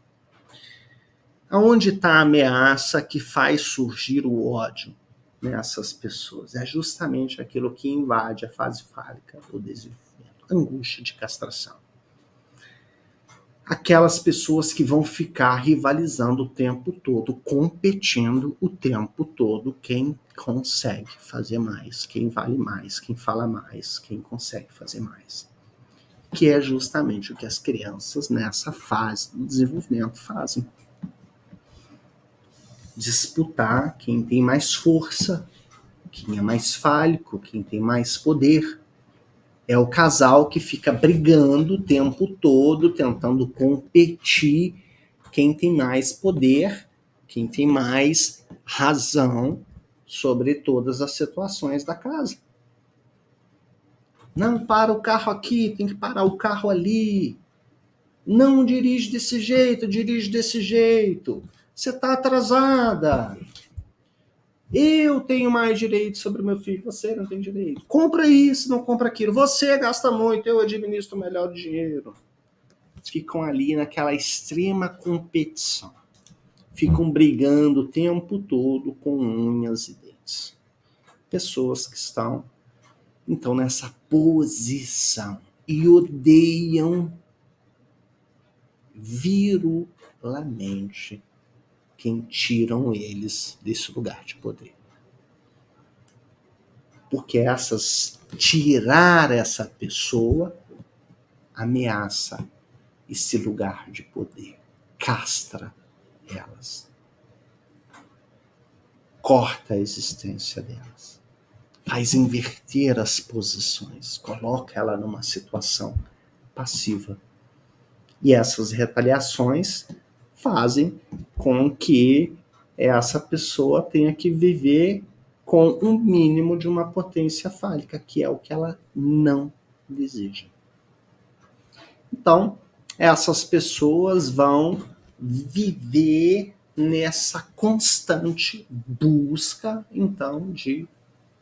Aonde está a ameaça que faz surgir o ódio nessas pessoas? É justamente aquilo que invade a fase fálica do desenvolvimento, angústia de castração. Aquelas pessoas que vão ficar rivalizando o tempo todo, competindo o tempo todo, quem consegue fazer mais, quem vale mais, quem fala mais, quem consegue fazer mais. Que é justamente o que as crianças nessa fase do desenvolvimento fazem. Disputar quem tem mais força, quem é mais fálico, quem tem mais poder. É o casal que fica brigando o tempo todo, tentando competir quem tem mais poder, quem tem mais razão sobre todas as situações da casa. Não para o carro aqui, tem que parar o carro ali. Não dirige desse jeito, dirige desse jeito. Você está atrasada. Eu tenho mais direito sobre o meu filho, você não tem direito. Compra isso, não compra aquilo. Você gasta muito, eu administro melhor o dinheiro. Ficam ali naquela extrema competição. Ficam brigando o tempo todo com unhas e dentes. Pessoas que estão, então, nessa posição e odeiam virulamente quem tiram eles desse lugar de poder. Porque tirar essa pessoa ameaça esse lugar de poder, castra elas, corta a existência delas, faz inverter as posições, coloca ela numa situação passiva, E essas retaliações fazem com que essa pessoa tenha que viver com um mínimo de uma potência fálica, que é o que ela não deseja. Então, essas pessoas vão viver nessa constante busca, então, de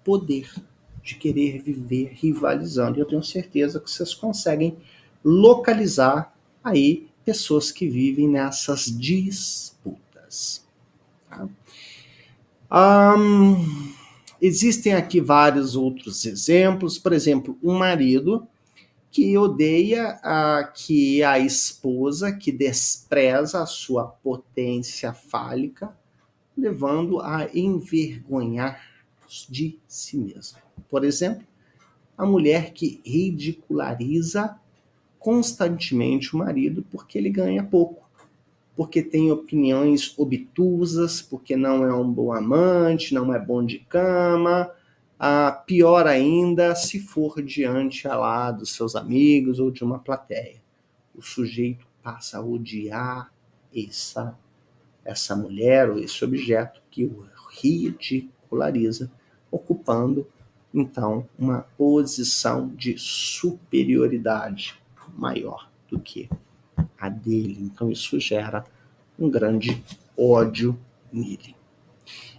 poder, de querer viver rivalizando. E eu tenho certeza que vocês conseguem localizar aí pessoas que vivem nessas disputas. Tá? Existem aqui vários outros exemplos. Por exemplo, um marido que odeia a esposa, que despreza a sua potência fálica, levando a envergonhar de si mesmo. Por exemplo, a mulher que ridiculariza constantemente o marido porque ele ganha pouco, porque tem opiniões obtusas, porque não é um bom amante, não é bom de cama, pior ainda se for diante lá dos seus amigos ou de uma plateia. O sujeito passa a odiar essa mulher ou esse objeto que o ridiculariza, ocupando então uma posição de superioridade maior do que a dele. Então isso gera um grande ódio nele.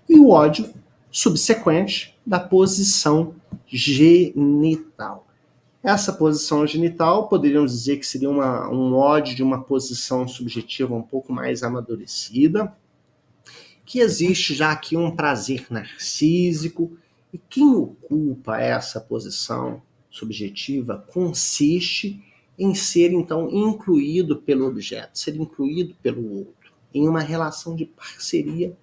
E o ódio subsequente da posição genital. Essa posição genital, poderíamos dizer que seria um ódio de uma posição subjetiva um pouco mais amadurecida, que existe já aqui um prazer narcísico, e quem ocupa essa posição subjetiva consiste em ser, então, incluído pelo objeto, ser incluído pelo outro, em uma relação de parceria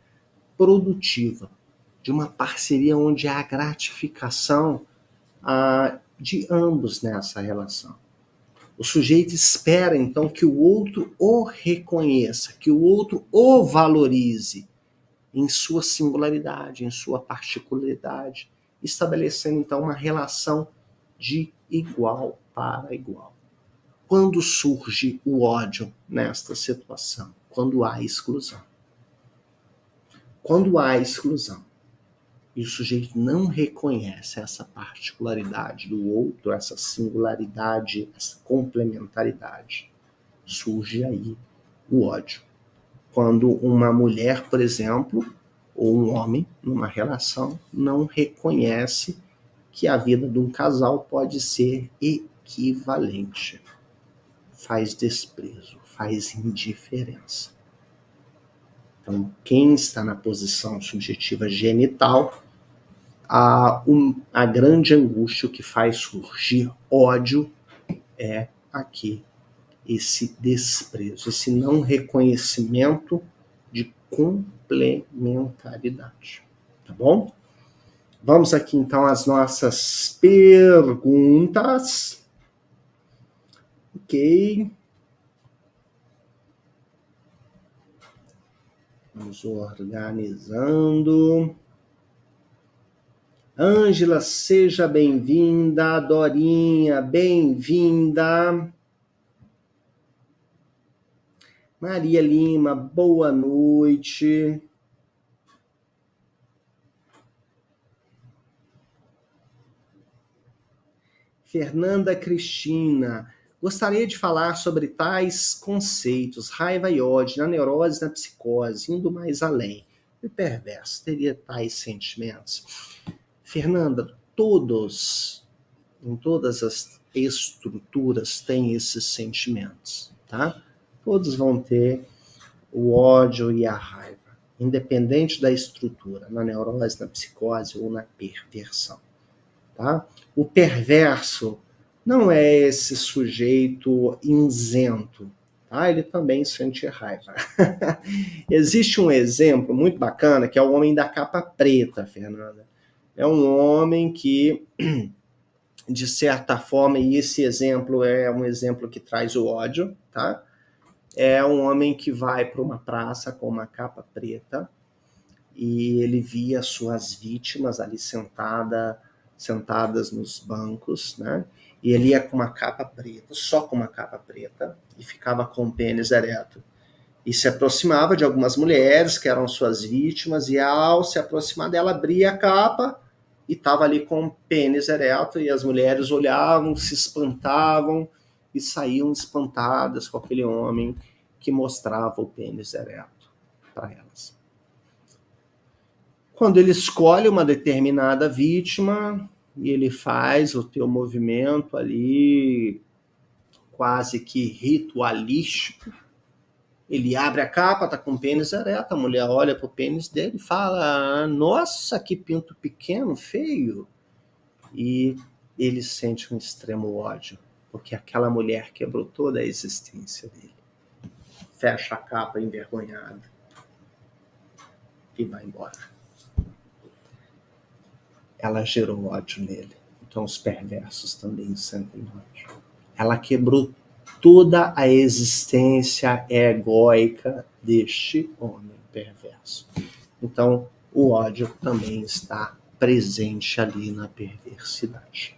produtiva, de uma parceria onde há gratificação de ambos nessa relação. O sujeito espera, então, que o outro o reconheça, que o outro o valorize em sua singularidade, em sua particularidade, estabelecendo, então, uma relação de igual para igual. Quando surge o ódio nesta situação? Quando há exclusão. Quando há exclusão e o sujeito não reconhece essa particularidade do outro, essa singularidade, essa complementaridade, surge aí o ódio. Quando uma mulher, por exemplo, ou um homem, numa relação, não reconhece que a vida de um casal pode ser equivalente. Faz desprezo, faz indiferença. Então, quem está na posição subjetiva genital, a grande angústia que faz surgir ódio é aqui esse desprezo, esse não reconhecimento de complementaridade. Tá bom? Vamos aqui então às nossas perguntas. Ok. Vamos organizando. Ângela, seja bem-vinda. Dorinha, bem-vinda. Maria Lima, boa noite. Fernanda Cristina, gostaria de falar sobre tais conceitos, raiva e ódio, na neurose e na psicose, indo mais além. O perverso teria tais sentimentos? Fernanda, em todas as estruturas têm esses sentimentos, tá? Todos vão ter o ódio e a raiva, independente da estrutura, na neurose, na psicose ou na perversão, tá? O perverso não é esse sujeito isento, tá? Ele também sente raiva. Existe um exemplo muito bacana, que é o homem da capa preta, Fernanda. É um homem que, de certa forma, e esse exemplo é um exemplo que traz o ódio, tá? É um homem que vai para uma praça com uma capa preta e ele via suas vítimas ali sentadas nos bancos, né? E ele ia com uma capa preta, só com uma capa preta, e ficava com o pênis ereto. E se aproximava de algumas mulheres que eram suas vítimas, e ao se aproximar dela, abria a capa e estava ali com o pênis ereto, e as mulheres olhavam, se espantavam e saíam espantadas com aquele homem que mostrava o pênis ereto para elas. Quando ele escolhe uma determinada vítima e ele faz o teu movimento ali quase que ritualístico, ele abre a capa, tá com o pênis ereto, a mulher olha pro pênis dele e fala: nossa, que pinto pequeno, feio. E ele sente um extremo ódio, porque aquela mulher quebrou toda a existência dele. Fecha a capa envergonhado e vai embora. Ela gerou ódio nele. Então os perversos também sentem ódio. Ela quebrou toda a existência egóica deste homem perverso. Então, o ódio também está presente ali na perversidade.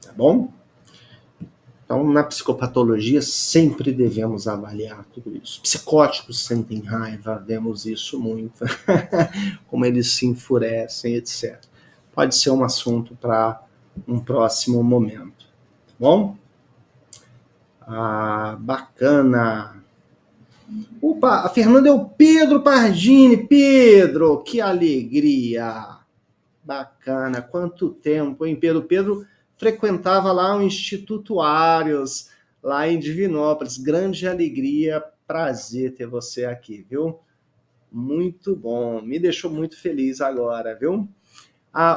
Tá bom? Então, na psicopatologia, sempre devemos avaliar tudo isso. Psicóticos sentem raiva, vemos isso muito, como eles se enfurecem, etc. Pode ser um assunto para um próximo momento. Tá bom? Bacana. Opa, a Fernanda é o Pedro Pardini. Pedro, que alegria. Bacana, quanto tempo, hein, Pedro? Pedro frequentava lá o Instituto Ários, lá em Divinópolis. Grande alegria, prazer ter você aqui, viu? Muito bom, me deixou muito feliz agora, viu?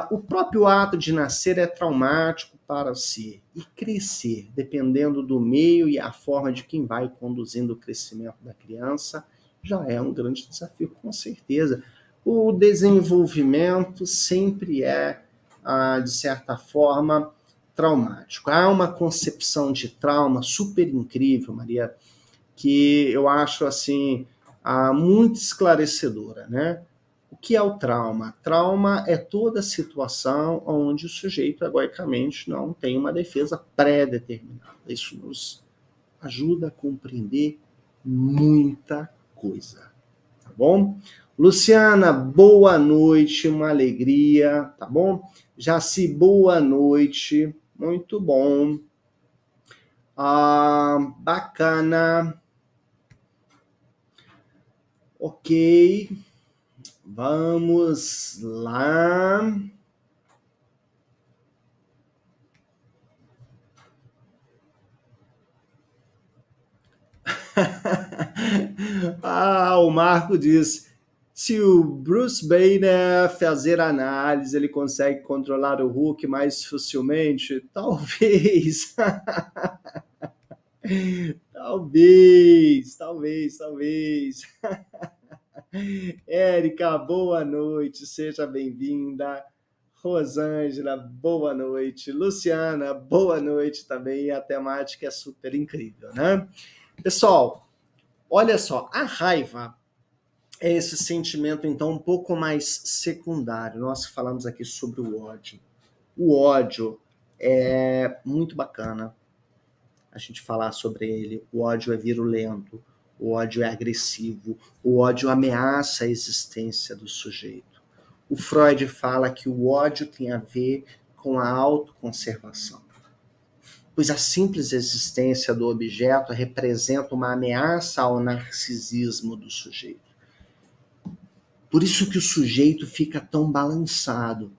O próprio ato de nascer é traumático para si e crescer, dependendo do meio e a forma de quem vai conduzindo o crescimento da criança, já é um grande desafio, com certeza. O desenvolvimento sempre é, de certa forma, traumático. Há uma concepção de trauma super incrível, Maria, que eu acho assim muito esclarecedora, né? O que é o trauma? Trauma é toda situação onde o sujeito, egoicamente, não tem uma defesa pré-determinada. Isso nos ajuda a compreender muita coisa, tá bom? Luciana, boa noite, uma alegria, tá bom? Jaci, boa noite, muito bom. Bacana. Ok. Vamos lá. O Marco diz: se o Bruce Banner fazer análise, ele consegue controlar o Hulk mais facilmente? Talvez. talvez. Érica, boa noite, seja bem-vinda. Rosângela, boa noite. Luciana, boa noite também. A temática é super incrível, né? Pessoal, olha só, a raiva é esse sentimento, então, um pouco mais secundário. Nós falamos aqui sobre o ódio. O ódio é muito bacana a gente falar sobre ele. O ódio é virulento, o ódio é agressivo, o ódio ameaça a existência do sujeito. O Freud fala que o ódio tem a ver com a autoconservação, pois a simples existência do objeto representa uma ameaça ao narcisismo do sujeito. Por isso que o sujeito fica tão balançado,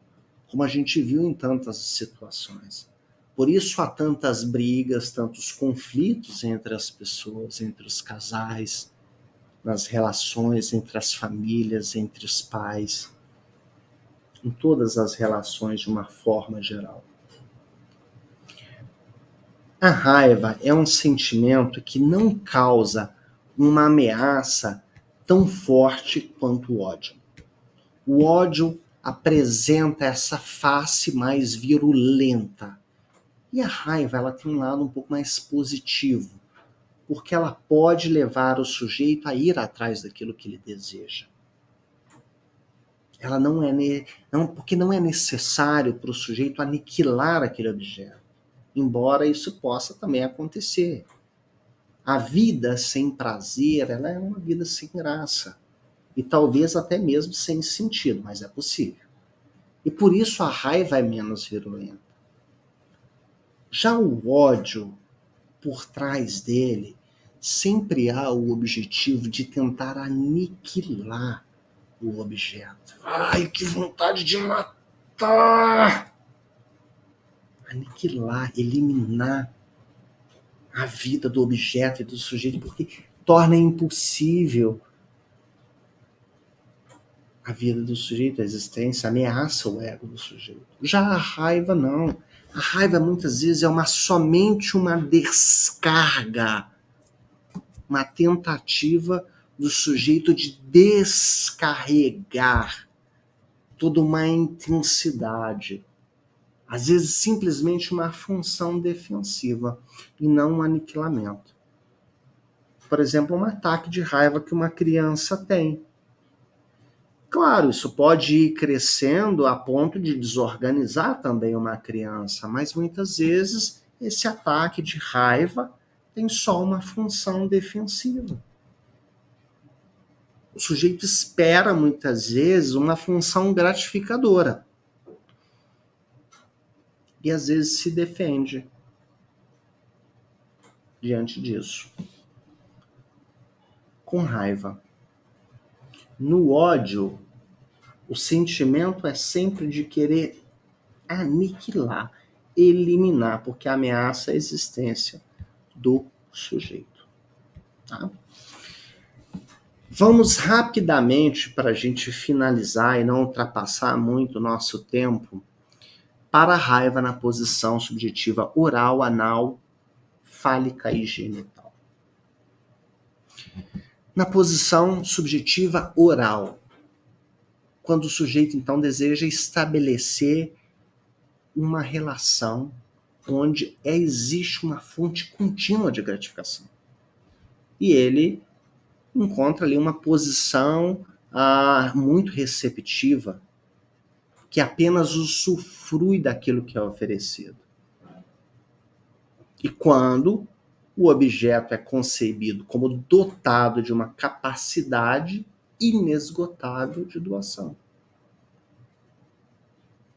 como a gente viu em tantas situações. Por isso há tantas brigas, tantos conflitos entre as pessoas, entre os casais, nas relações entre as famílias, entre os pais, em todas as relações de uma forma geral. A raiva é um sentimento que não causa uma ameaça tão forte quanto o ódio. O ódio apresenta essa face mais virulenta. E a raiva, ela tem um lado um pouco mais positivo, porque ela pode levar o sujeito a ir atrás daquilo que ele deseja. Porque não é necessário para o sujeito aniquilar aquele objeto. embora isso possa também acontecer. A vida sem prazer, ela é uma vida sem graça. E talvez até mesmo sem sentido, mas é possível. E por isso a raiva é menos virulenta. Já o ódio, por trás dele, sempre há o objetivo de tentar aniquilar o objeto. Ai, que vontade de matar! Aniquilar, eliminar a vida do objeto e do sujeito, porque torna impossível a vida do sujeito, a existência, ameaça o ego do sujeito. Já a raiva, não. A raiva, muitas vezes, é somente uma descarga, uma tentativa do sujeito de descarregar toda uma intensidade. Às vezes, simplesmente uma função defensiva e não um aniquilamento. Por exemplo, um ataque de raiva que uma criança tem. Claro, isso pode ir crescendo a ponto de desorganizar também uma criança, mas muitas vezes esse ataque de raiva tem só uma função defensiva. O sujeito espera muitas vezes uma função gratificadora e às vezes se defende diante disso, com raiva. No ódio, o sentimento é sempre de querer aniquilar, eliminar, porque ameaça a existência do sujeito. Tá? Vamos rapidamente, para a gente finalizar e não ultrapassar muito o nosso tempo, para a raiva na posição subjetiva oral, anal, fálica e genital. Na posição subjetiva oral, quando o sujeito, então, deseja estabelecer uma relação onde existe uma fonte contínua de gratificação. E ele encontra ali uma posição muito receptiva, que apenas usufrui daquilo que é oferecido. E quando o objeto é concebido como dotado de uma capacidade inesgotável de doação.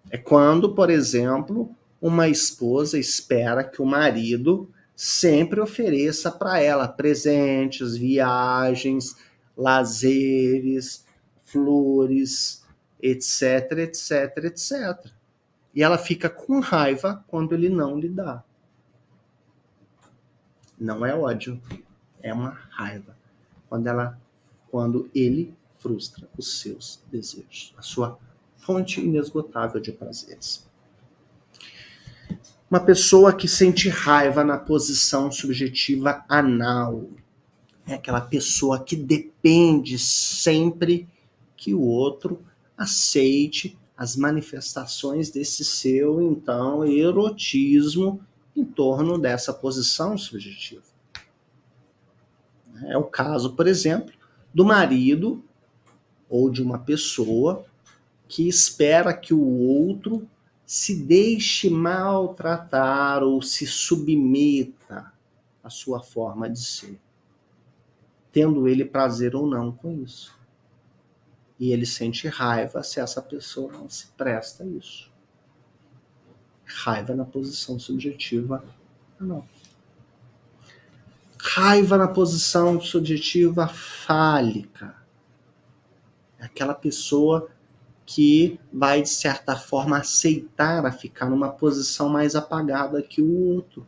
É quando, por exemplo, uma esposa espera que o marido sempre ofereça para ela presentes, viagens, lazeres, flores, etc, etc, etc. E ela fica com raiva quando ele não lhe dá. Não é ódio, é uma raiva. Quando ele frustra os seus desejos, a sua fonte inesgotável de prazeres. Uma pessoa que sente raiva na posição subjetiva anal é aquela pessoa que depende sempre que o outro aceite as manifestações desse seu, então, erotismo em torno dessa posição subjetiva. É o caso, por exemplo, do marido ou de uma pessoa que espera que o outro se deixe maltratar ou se submeta à sua forma de ser, tendo ele prazer ou não com isso. E ele sente raiva se essa pessoa não se presta a isso. Raiva na posição subjetiva, não. Raiva na posição subjetiva fálica. É aquela pessoa que vai, de certa forma, aceitar a ficar numa posição mais apagada que o outro.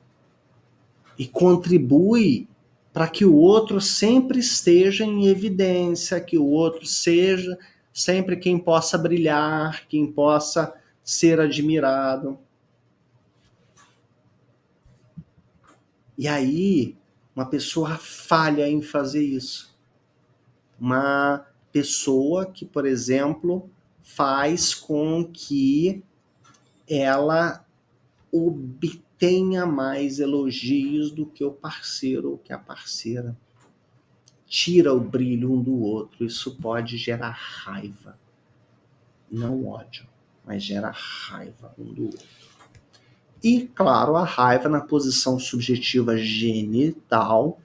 E contribui para que o outro sempre esteja em evidência, que o outro seja sempre quem possa brilhar, quem possa ser admirado. E aí, uma pessoa falha em fazer isso. Uma pessoa que, por exemplo, faz com que ela obtenha mais elogios do que o parceiro ou que a parceira. Tira o brilho um do outro. Isso pode gerar raiva. Não ódio, mas gera raiva um do outro. E, claro, a raiva na posição subjetiva genital,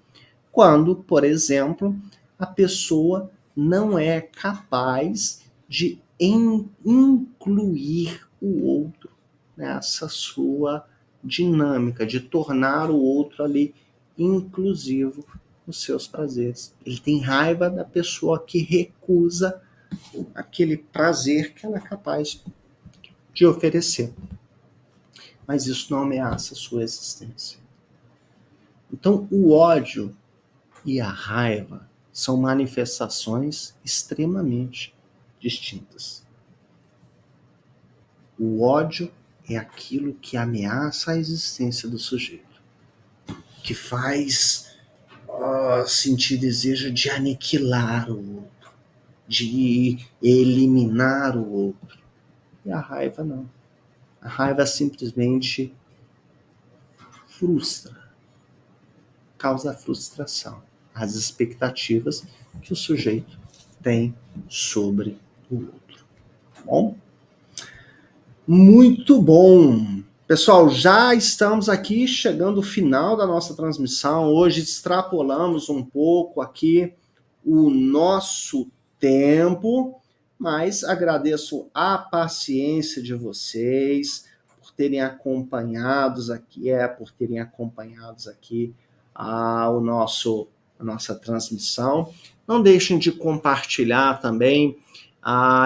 quando, por exemplo, a pessoa não é capaz de incluir o outro nessa sua dinâmica, de tornar o outro ali inclusivo nos seus prazeres. Ele tem raiva da pessoa que recusa aquele prazer que ela é capaz de oferecer. Mas isso não ameaça a sua existência. Então, o ódio e a raiva são manifestações extremamente distintas. O ódio é aquilo que ameaça a existência do sujeito, que faz sentir desejo de aniquilar o outro, de eliminar o outro. E a raiva não. A raiva simplesmente frustra, causa frustração, as expectativas que o sujeito tem sobre o outro. Tá bom? Muito bom! Pessoal, já estamos aqui chegando ao final da nossa transmissão. Hoje extrapolamos um pouco aqui o nosso tempo, mas agradeço a paciência de vocês por terem acompanhados aqui, a nossa transmissão. Não deixem de compartilhar também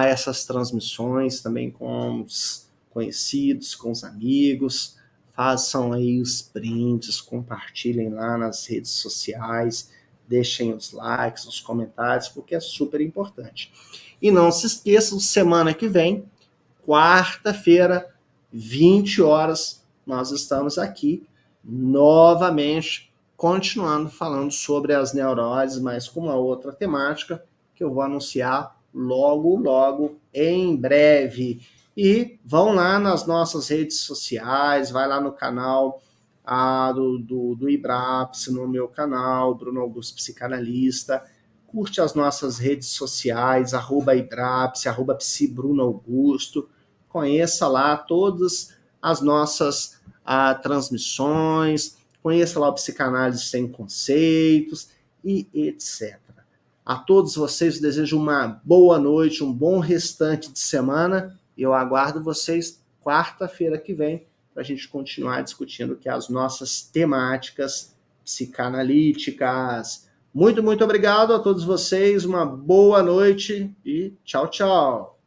essas transmissões também com os conhecidos, com os amigos. Façam aí os prints, compartilhem lá nas redes sociais, deixem os likes, os comentários, porque é super importante. E não se esqueçam, semana que vem, quarta-feira, 20 horas, nós estamos aqui novamente, continuando falando sobre as neuroses, mas com uma outra temática que eu vou anunciar logo em breve. E vão lá nas nossas redes sociais, vai lá no canal do Ibraps, no meu canal, Bruno Augusto Psicanalista, curte as nossas redes sociais, @Ibraps, @PsiBrunoAugusto, conheça lá todas as nossas transmissões, conheça lá o Psicanálise Sem Conceitos e etc. A todos vocês desejo uma boa noite, um bom restante de semana. Eu aguardo vocês quarta-feira que vem para a gente continuar discutindo que as nossas temáticas psicanalíticas. Muito obrigado a todos vocês, uma boa noite e tchau.